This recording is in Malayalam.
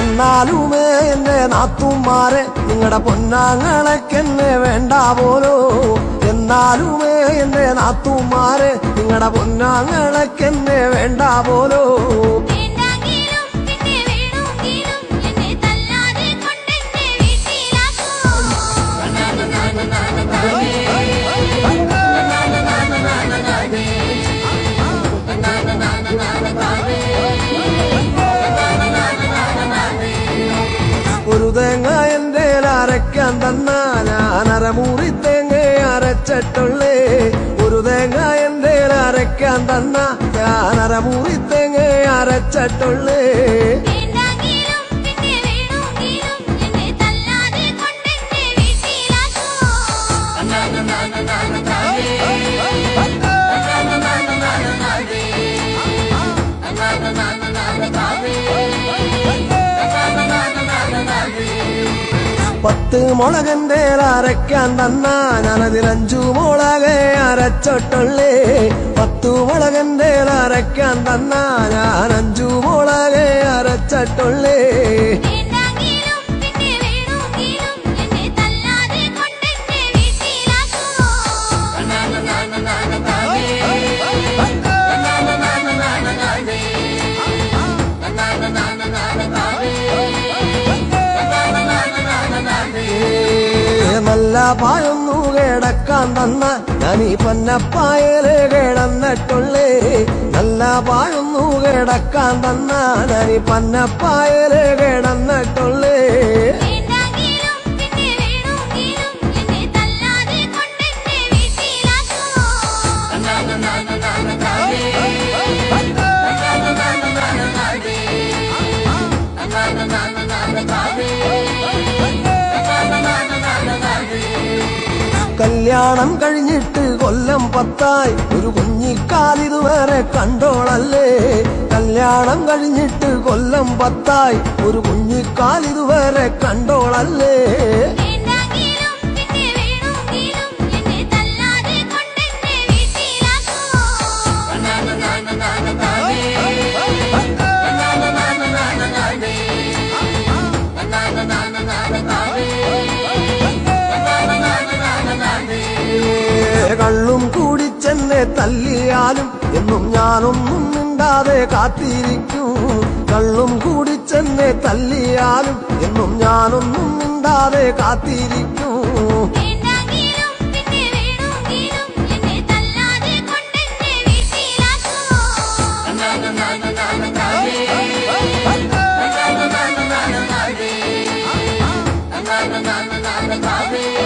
എന്നാലുമേ എന്റെ നാത്തുമാരെ നിങ്ങളുടെ പൊന്നാങ്ങളൊക്കെന്നെ വേണ്ട പോലോ. എന്നാലുമേ എന്റെ നാത്തുമാരെ നിങ്ങളുടെ പൊന്നാങ്ങളൊക്കെന്നെ വേണ്ട പോലോ. ഒരു തേങ്ങ എന്റെ അരയ്ക്കാൻ തന്നാ ഞാൻ അരമുറി തേങ്ങ അരച്ചിട്ടുള്ളേ. ഒരു തേങ്ങ എന്റെ അരയ്ക്കാൻ തന്നാ ഞാൻ അരമുറി തേങ്ങ അരച്ചിട്ടുള്ളേ. പത്ത് മുളകന്റെ അരയ്ക്കാൻ തന്നാ ഞാനതിൽ 5 മുളകെ അരച്ചിട്ടുള്ളേ. 10 മുളകന്റെ അരയ്ക്കാൻ തന്നാ ഞാൻ 5 മുളകെ അരച്ചിട്ടുള്ളേ. നല്ല പായൊന്നു കിടക്കാൻ തന്ന ഞാൻ ഈ പന്നപ്പായല് കിടന്നിട്ടുള്ളേ. നല്ല പായൊന്നു കിടക്കാൻ തന്ന ഞാൻ ഈ പന്നപ്പായല് കിടന്നിട്ടുള്ളേ. കല്യാണം കഴിഞ്ഞിട്ട് കൊല്ലം 10 ഒരു കുഞ്ഞിക്കാലിതുവരെ കണ്ടോളല്ലേ. കല്യാണം കഴിഞ്ഞിട്ട് കൊല്ലം 10 ഒരു കുഞ്ഞിക്കാലിതുവരെ കണ്ടോളല്ലേ. കള്ളും കൂടിച്ചെന്നെ തല്ലിയാലും എന്നും ഞാനൊന്നും മിണ്ടാതെ കാത്തിരിക്കും. കള്ളും കൂടിച്ചെന്നെ തല്ലിയാലും എന്നും ഞാനൊന്നും മിണ്ടാതെ കാത്തിരിക്കും. na na na na na